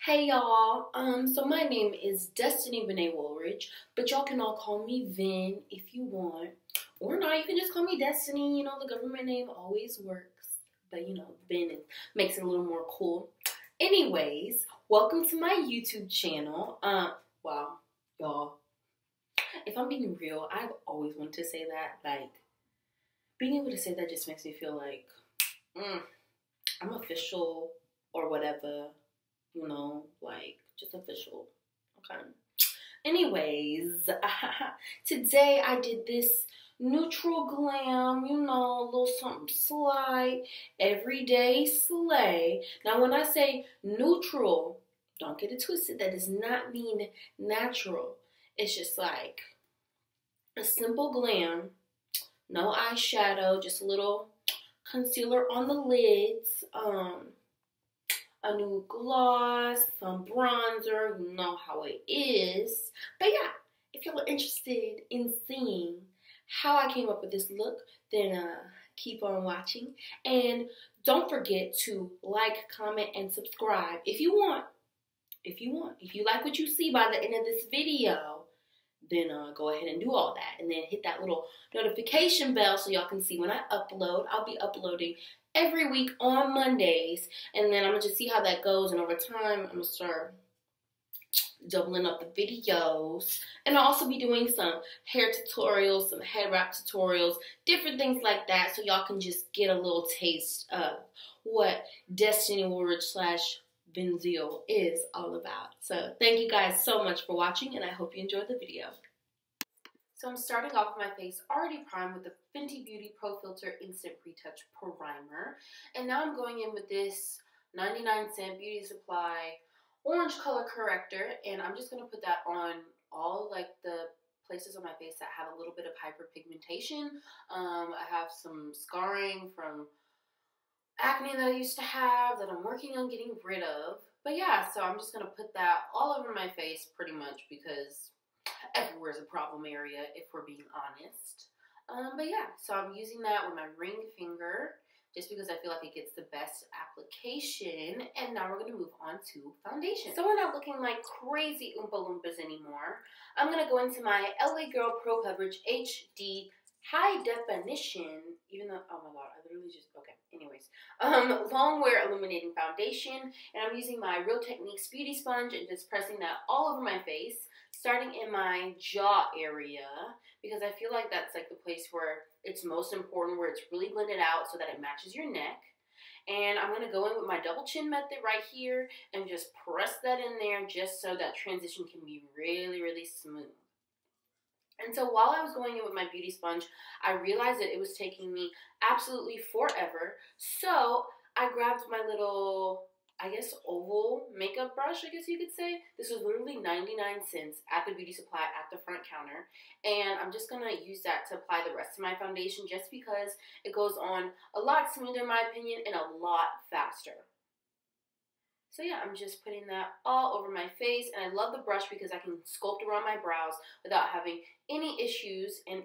Hey y'all, so my name is Destiny Renee Woolridge, but y'all can all call me Vin if you want. Or not, you can just call me Destiny, you know, the government name always works. But you know, Vin makes it a little more cool. Anyways, welcome to my YouTube channel. Wow, y'all. If I'm being real, I've always wanted to say that. Like, being able to say that just makes me feel like, I'm official or whatever. You know, like, just official. Okay. Anyways, today I did this neutral glam, you know, a little something slight, everyday slay. Now, when I say neutral, don't get it twisted. That does not mean natural. It's just like a simple glam, no eyeshadow, just a little concealer on the lids, a new gloss, some bronzer, you know how it is. But yeah, if y'all are interested in seeing how I came up with this look, then keep on watching. And don't forget to like, comment, and subscribe if you want. If you like what you see by the end of this video, then go ahead and do all that. And then hit that little notification bell so y'all can see when I upload. I'll be uploading every week on Mondays, and then I'm going to just see how that goes, and over time, I'm going to start doubling up the videos, and I'll also be doing some hair tutorials, some head wrap tutorials, different things like that, so y'all can just get a little taste of what Destiny Woolridge / Benzio is all about. So thank you guys so much for watching, and I hope you enjoyed the video. So I'm starting off with my face already primed with the Fenty Beauty Pro Filt'r Instant Retouch Primer. And now I'm going in with this 99-cent Beauty Supply orange color corrector. And I'm just going to put that on all like the places on my face that have a little bit of hyperpigmentation. I have some scarring from acne that I used to have that I'm working on getting rid of. But yeah, so I'm just going to put that all over my face pretty much because everywhere is a problem area, if we're being honest. But yeah, so I'm using that with my ring finger just because I feel like it gets the best application. And now we're going to move on to foundation. So we're not looking like crazy Oompa Loompas anymore. I'm going to go into my LA Girl Pro Coverage HD High Definition, even though, oh my god, I literally just, okay, anyways. Long Wear Illuminating Foundation, and I'm using my Real Techniques Beauty Sponge and just pressing that all over my face, starting in my jaw area, because I feel like that's like the place where it's most important, where it's really blended out so that it matches your neck. And I'm going to go in with my double chin method right here and just press that in there just so that transition can be really, really smooth. And so while I was going in with my beauty sponge, I realized that it was taking me absolutely forever. So I grabbed my little, I guess, oval makeup brush, I guess you could say. This was literally 99 cents at the beauty supply at the front counter. And I'm just going to use that to apply the rest of my foundation just because it goes on a lot smoother in my opinion and a lot faster. So yeah, I'm just putting that all over my face, and I love the brush because I can sculpt around my brows without having any issues and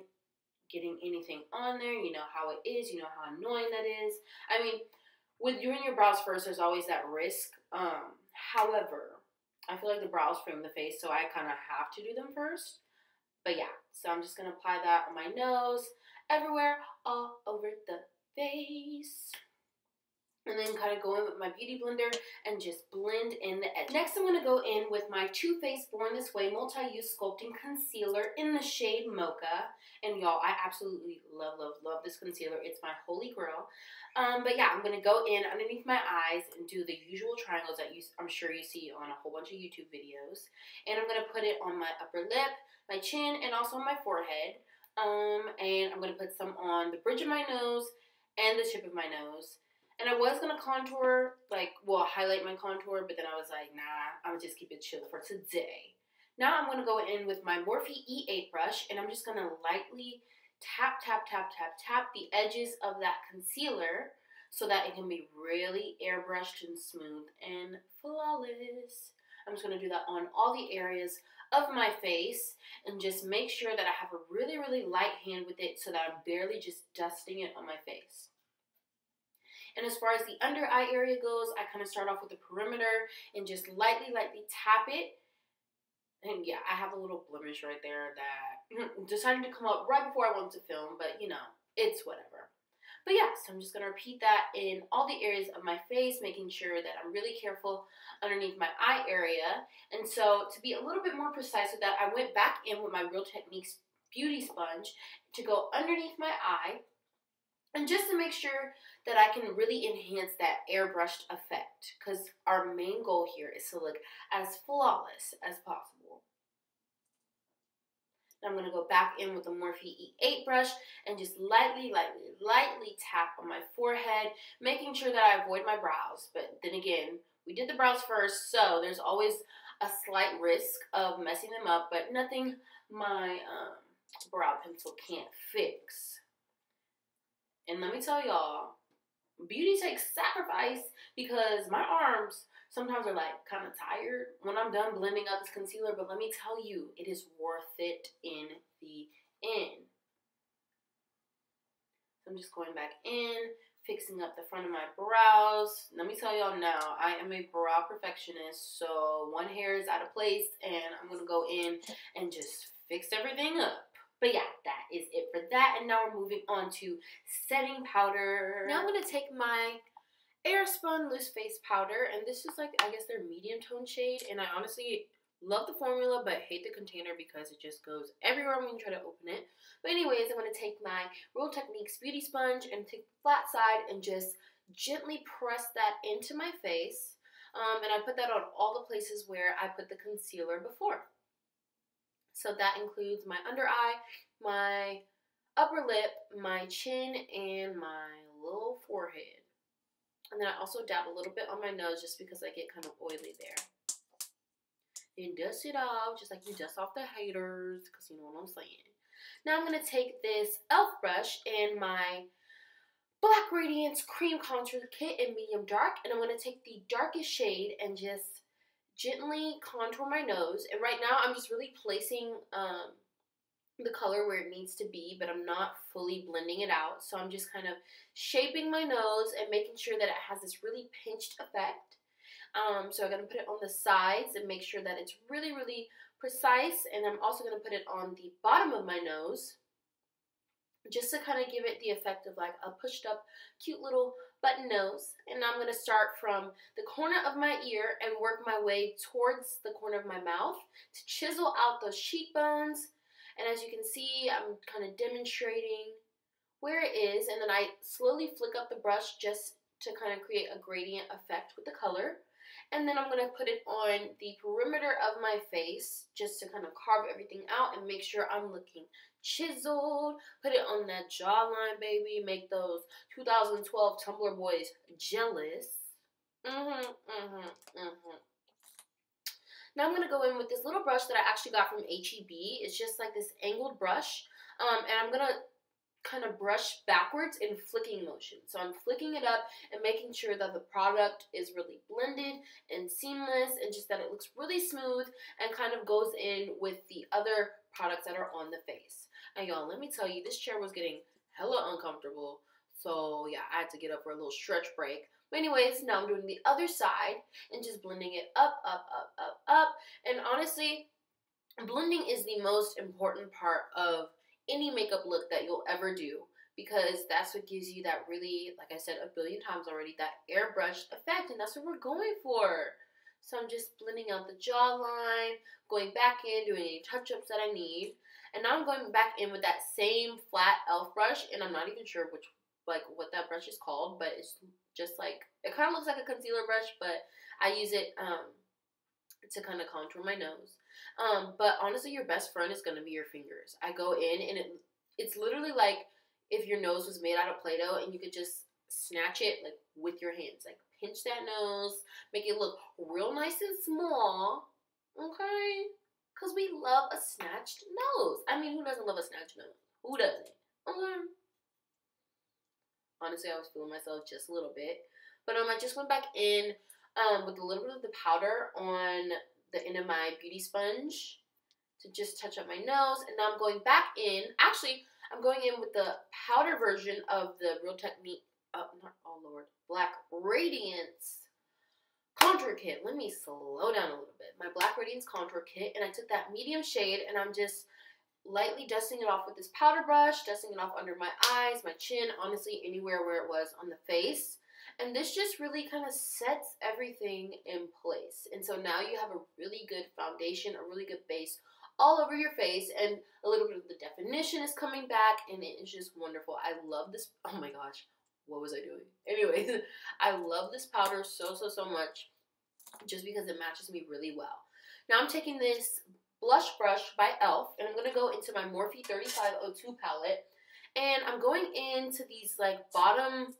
getting anything on there. You know how it is, you know how annoying that is. I mean, with doing your brows first, there's always that risk. However, I feel like the brows frame the face, so I kind of have to do them first. But yeah, so I'm just going to apply that on my nose, everywhere, all over the face. And then kind of go in with my beauty blender and just blend in the edge. Next, I'm going to go in with my Too Faced Born This Way Multi-Use Sculpting Concealer in the shade Mocha. And y'all, I absolutely love, love, love this concealer. It's my holy grail. But yeah, I'm going to go in underneath my eyes and do the usual triangles that I'm sure you see on a whole bunch of YouTube videos. And I'm going to put it on my upper lip, my chin, and also on my forehead. And I'm going to put some on the bridge of my nose and the tip of my nose. And I was going to contour, highlight my contour, but then I was like, nah, I'm going to just keep it chill for today. Now I'm going to go in with my Morphe E8 brush, and I'm just going to lightly tap, tap, tap, tap, tap the edges of that concealer so that it can be really airbrushed and smooth and flawless. I'm just going to do that on all the areas of my face and just make sure that I have a really, really light hand with it so that I'm barely just dusting it on my face. And as far as the under eye area goes, I kind of start off with the perimeter and just lightly tap it. And yeah, I have a little blemish right there that decided to come up right before I wanted to film, but you know, it's whatever. But yeah, so I'm just going to repeat that in all the areas of my face, making sure that I'm really careful underneath my eye area. And so to be a little bit more precise with that, I went back in with my Real Techniques Beauty Sponge to go underneath my eye. And just to make sure that I can really enhance that airbrushed effect, because our main goal here is to look as flawless as possible. Now I'm going to go back in with the Morphe E8 brush and just lightly tap on my forehead, making sure that I avoid my brows. But then again, we did the brows first, so there's always a slight risk of messing them up, but nothing my brow pencil can't fix. And let me tell y'all, beauty takes sacrifice, because my arms sometimes are like kind of tired when I'm done blending out this concealer, but let me tell you, it is worth it in the end. So I'm just going back in, fixing up the front of my brows. Let me tell y'all now, I am a brow perfectionist, so one hair is out of place and I'm going to go in and just fix everything up. But yeah, that is it for that. And now we're moving on to setting powder. Now I'm going to take my Airspun Loose Face Powder. And this is like, I guess their medium tone shade. And I honestly love the formula, but hate the container because it just goes everywhere when you try to open it. But anyways, I'm going to take my Real Techniques Beauty Sponge and take the flat side and just gently press that into my face. And I put that on all the places where I put the concealer before. So that includes my under eye, my upper lip, my chin, and my little forehead. And then I also dab a little bit on my nose just because I get kind of oily there. Then dust it off just like you dust off the haters, because you know what I'm saying. Now I'm going to take this e.l.f. brush and my Black Radiance Cream Contour Kit in medium dark. And I'm going to take the darkest shade and just gently contour my nose. And right now I'm just really placing the color where it needs to be, but I'm not fully blending it out. So I'm just kind of shaping my nose and making sure that it has this really pinched effect. So I'm going to put it on the sides and make sure that it's really, really precise. And I'm also going to put it on the bottom of my nose, just to kind of give it the effect of like a pushed up, cute little button nose. And I'm going to start from the corner of my ear and work my way towards the corner of my mouth to chisel out those cheekbones. And as you can see, I'm kind of demonstrating where it is. And then I slowly flick up the brush just to kind of create a gradient effect with the color. And then I'm going to put it on the perimeter of my face just to kind of carve everything out and make sure I'm looking chiseled. Put it on that jawline, baby. Make those 2012 Tumblr boys jealous. Now I'm going to go in with this little brush that I actually got from H.E.B. It's just like this angled brush. And I'm going to kind of brush backwards in flicking motion. So I'm flicking it up and making sure that the product is really blended and seamless and just that it looks really smooth and kind of goes in with the other products that are on the face. And y'all, let me tell you, this chair was getting hella uncomfortable. So yeah, I had to get up for a little stretch break. But anyways, now I'm doing the other side and just blending it up. And honestly, blending is the most important part of any makeup look that you'll ever do, because that's what gives you that really, like I said a billion times already, that airbrushed effect, and that's what we're going for. So I'm just blending out the jawline, going back in, doing any touch-ups that I need. And now I'm going back in with that same flat e.l.f. brush, and I'm not even sure what that brush is called, but it's just like, it kind of looks like a concealer brush, but I use it to kind of contour my nose. But honestly, your best friend is going to be your fingers. I go in and it's literally like if your nose was made out of Play-Doh and you could just snatch it like with your hands. Like pinch that nose, make it look real nice and small, okay? Because we love a snatched nose. I mean, who doesn't love a snatched nose? Who doesn't? Okay. Honestly, I was feeling myself just a little bit. But I just went back in with a little bit of the powder on the end of my beauty sponge to just touch up my nose. And now I'm going back in. Actually, I'm going in with the powder version of the Real Techniques Black Radiance contour kit. Let me slow down a little bit. My Black Radiance contour kit, and I took that medium shade, and I'm just lightly dusting it off with this powder brush, dusting it off under my eyes, my chin, honestly anywhere where it was on the face. And this just really kind of sets everything in place. And so now you have a really good foundation, a really good base all over your face, and a little bit of the definition is coming back, and it is just wonderful. I love this. Oh my gosh, what was I doing? Anyways, I love this powder so much, just because it matches me really well. Now I'm taking this blush brush by e.l.f. and I'm going to go into my Morphe 3502 palette, and I'm going into these like bottom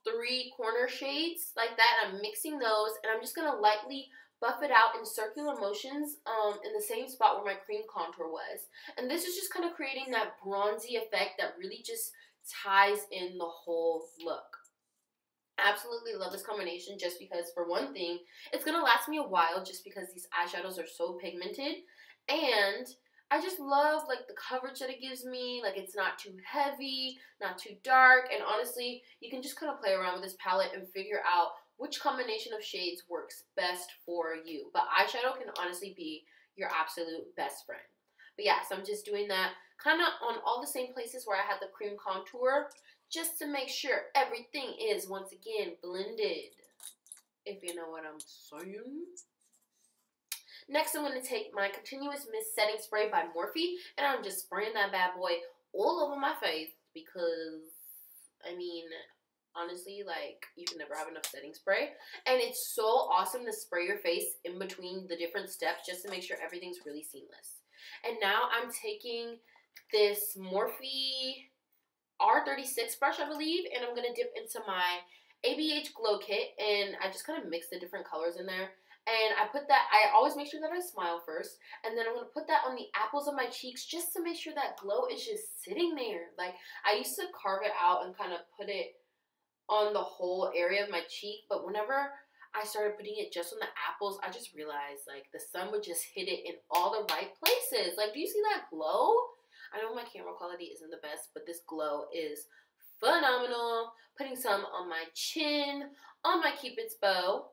3 corner shades like that. I'm mixing those, and I'm just going to lightly buff it out in circular motions in the same spot where my cream contour was. And this is just kind of creating that bronzy effect that really just ties in the whole look. Absolutely love this combination, just because, for one thing, it's going to last me a while just because these eyeshadows are so pigmented. And I just love like the coverage that it gives me. Like, it's not too heavy, not too dark. And honestly, you can just kind of play around with this palette and figure out which combination of shades works best for you. But eyeshadow can honestly be your absolute best friend. But yeah, so I'm just doing that kind of on all the same places where I had the cream contour, just to make sure everything is, once again, blended, if you know what I'm saying. Next, I'm going to take my Continuous Mist Setting Spray by Morphe, and I'm just spraying that bad boy all over my face because, I mean, honestly, like, you can never have enough setting spray. And it's so awesome to spray your face in between the different steps just to make sure everything's really seamless. And now I'm taking this Morphe R36 brush, I believe, and I'm going to dip into my ABH Glow Kit, and I just kind of mix the different colors in there. And I put that, I always make sure that I smile first, and then I'm going to put that on the apples of my cheeks just to make sure that glow is just sitting there. Like, I used to carve it out and kind of put it on the whole area of my cheek, but whenever I started putting it just on the apples, I just realized, like, the sun would just hit it in all the right places. Like, do you see that glow? I know my camera quality isn't the best, but this glow is phenomenal. Putting some on my chin, on my Cupid's bow,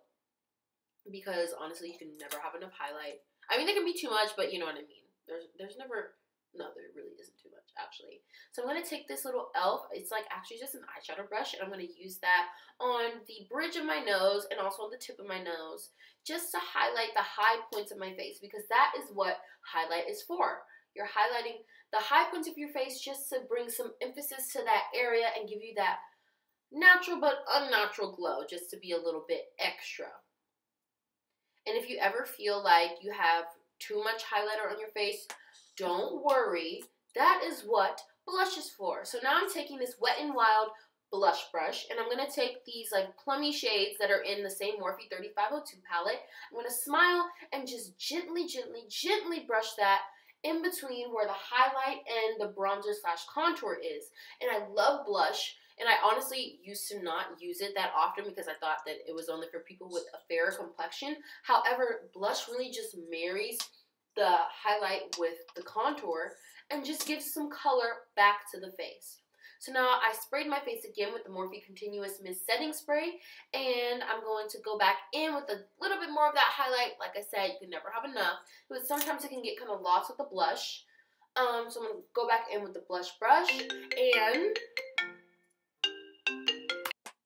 because honestly, you can never have enough highlight. I mean, there can be too much, but you know what I mean. There's never, no, there really isn't too much, actually. So I'm going to take this little e.l.f. It's like actually just an eyeshadow brush, and I'm going to use that on the bridge of my nose and also on the tip of my nose, just to highlight the high points of my face, because that is what highlight is for. You're highlighting the high points of your face just to bring some emphasis to that area and give you that natural but unnatural glow, just to be a little bit extra. And if you ever feel like you have too much highlighter on your face, don't worry. That is what blush is for. So now I'm taking this Wet n Wild blush brush, and I'm going to take these like plummy shades that are in the same Morphe 3502 palette. I'm going to smile and just gently brush that in between where the highlight and the bronzer / contour is. And I love blush. And I honestly used to not use it that often because I thought that it was only for people with a fairer complexion. However, blush really just marries the highlight with the contour and just gives some color back to the face. So now I sprayed my face again with the Morphe Continuous Mist Setting Spray, and I'm going to go back in with a little bit more of that highlight. Like I said, you can never have enough, but sometimes it can get kind of lost with the blush. So I'm going to go back in with the blush brush, and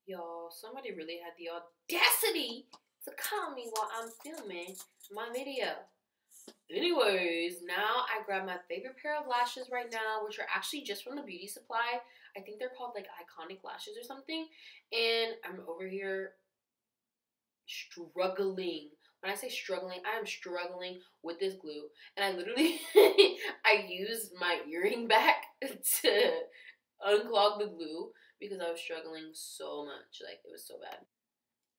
y'all, somebody really had the audacity to call me while I'm filming my video. Anyways, now I grab my favorite pair of lashes right now, which are actually just from the beauty supply. I think they're called like Iconic Lashes or something. And I'm over here struggling. When I say struggling, I am struggling with this glue. And I literally, I used my earring back to unclog the glue because I was struggling so much. Like, it was so bad.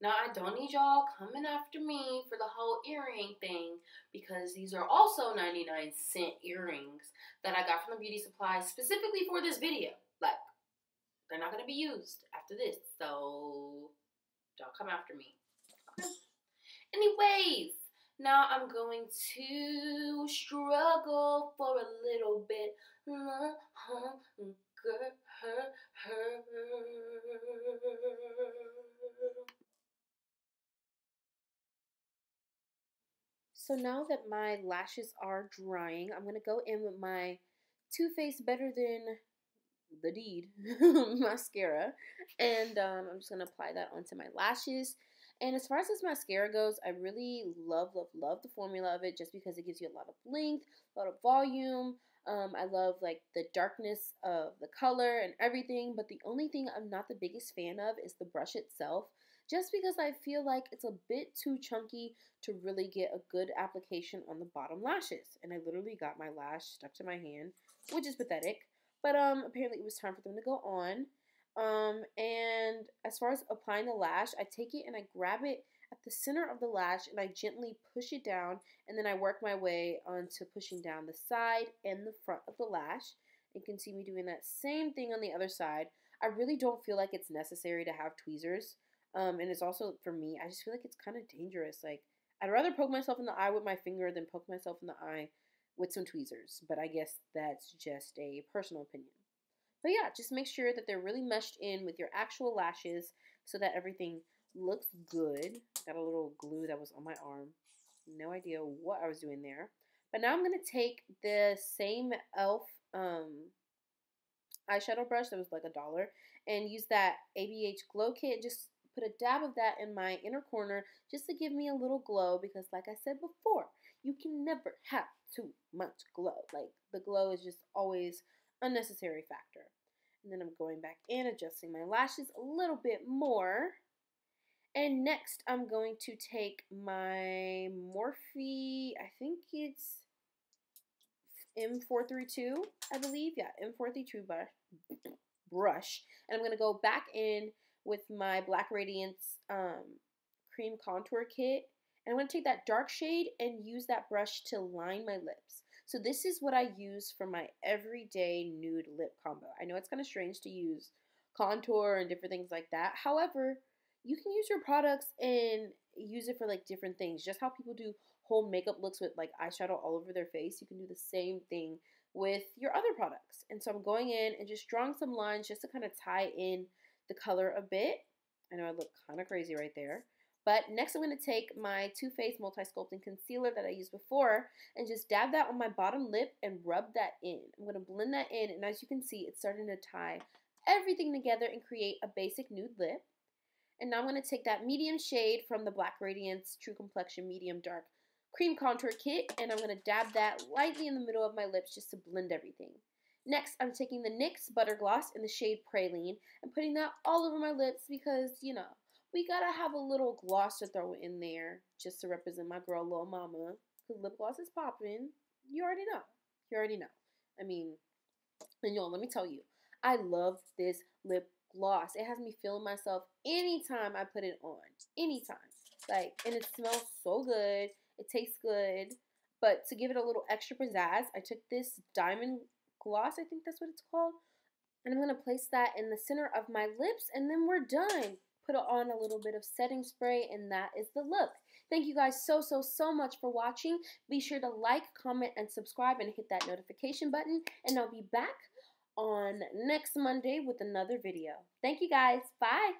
Now, I don't need y'all coming after me for the whole earring thing, because these are also 99-cent earrings that I got from the beauty supply specifically for this video. Like, they're not going to be used after this, so don't come after me. Okay. Anyways, now I'm going to struggle for a little bit. So now that my lashes are drying, I'm going to go in with my Too Faced Better Than the Deed mascara. And I'm just going to apply that onto my lashes. And as far as this mascara goes, I really love the formula of it just because it gives you a lot of length, a lot of volume. I love like the darkness of the color and everything. But the only thing I'm not the biggest fan of is the brush itself. Just because I feel like it's a bit too chunky to really get a good application on the bottom lashes. And I literally got my lash stuck to my hand, which is pathetic. But apparently it was time for them to go on. And as far as applying the lash, I take it and I grab it at the center of the lash and I gently push it down, and then I work my way onto pushing down the side and the front of the lash. You can see me doing that same thing on the other side. I really don't feel like it's necessary to have tweezers. And it's also, for me, I just feel like it's kind of dangerous. Like, I'd rather poke myself in the eye with my finger than poke myself in the eye with some tweezers. But I guess that's just a personal opinion. But yeah, just make sure that they're really meshed in with your actual lashes so that everything looks good. Got a little glue that was on my arm. No idea what I was doing there. But now I'm going to take the same e.l.f. Eyeshadow brush that was like $1 and use that ABH Glow Kit. Just put a dab of that in my inner corner just to give me a little glow, because like I said before, you can never have too much glow. Like, the glow is just always a necessary factor. And then I'm going back in, adjusting my lashes a little bit more. And next I'm going to take my Morphe, I think it's M432, I believe. Yeah, M432 brush. And I'm going to go back in with my Black Radiance cream contour kit. And I'm going to take that dark shade and use that brush to line my lips. So this is what I use for my everyday nude lip combo. I know it's kind of strange to use contour and different things like that. However, you can use your products and use it for like different things. Just how people do whole makeup looks with like eyeshadow all over their face, you can do the same thing with your other products. And so I'm going in and just drawing some lines just to kind of tie in the color a bit. I know I look kind of crazy right there. But next I'm going to take my Too Faced Multi-Sculpting Concealer that I used before and just dab that on my bottom lip and rub that in. I'm going to blend that in, and as you can see, it's starting to tie everything together and create a basic nude lip. And now I'm going to take that medium shade from the Black Radiance True Complexion Medium Dark Cream Contour Kit, and I'm going to dab that lightly in the middle of my lips just to blend everything. Next, I'm taking the NYX Butter Gloss in the shade Praline and putting that all over my lips because, you know, we gotta have a little gloss to throw in there just to represent my girl, Lil Mama. Because lip gloss is popping. You already know. You already know. I mean, and y'all, let me tell you, I love this lip gloss. It has me feeling myself anytime I put it on. Anytime. Like, and it smells so good. It tastes good. But to give it a little extra pizzazz, I took this diamond gloss, I think that's what it's called. And I'm going to place that in the center of my lips, and then we're done. Put on a little bit of setting spray, and that is the look. Thank you guys so much for watching. Be sure to like, comment, and subscribe, and hit that notification button. And I'll be back on next Monday with another video. Thank you guys. Bye.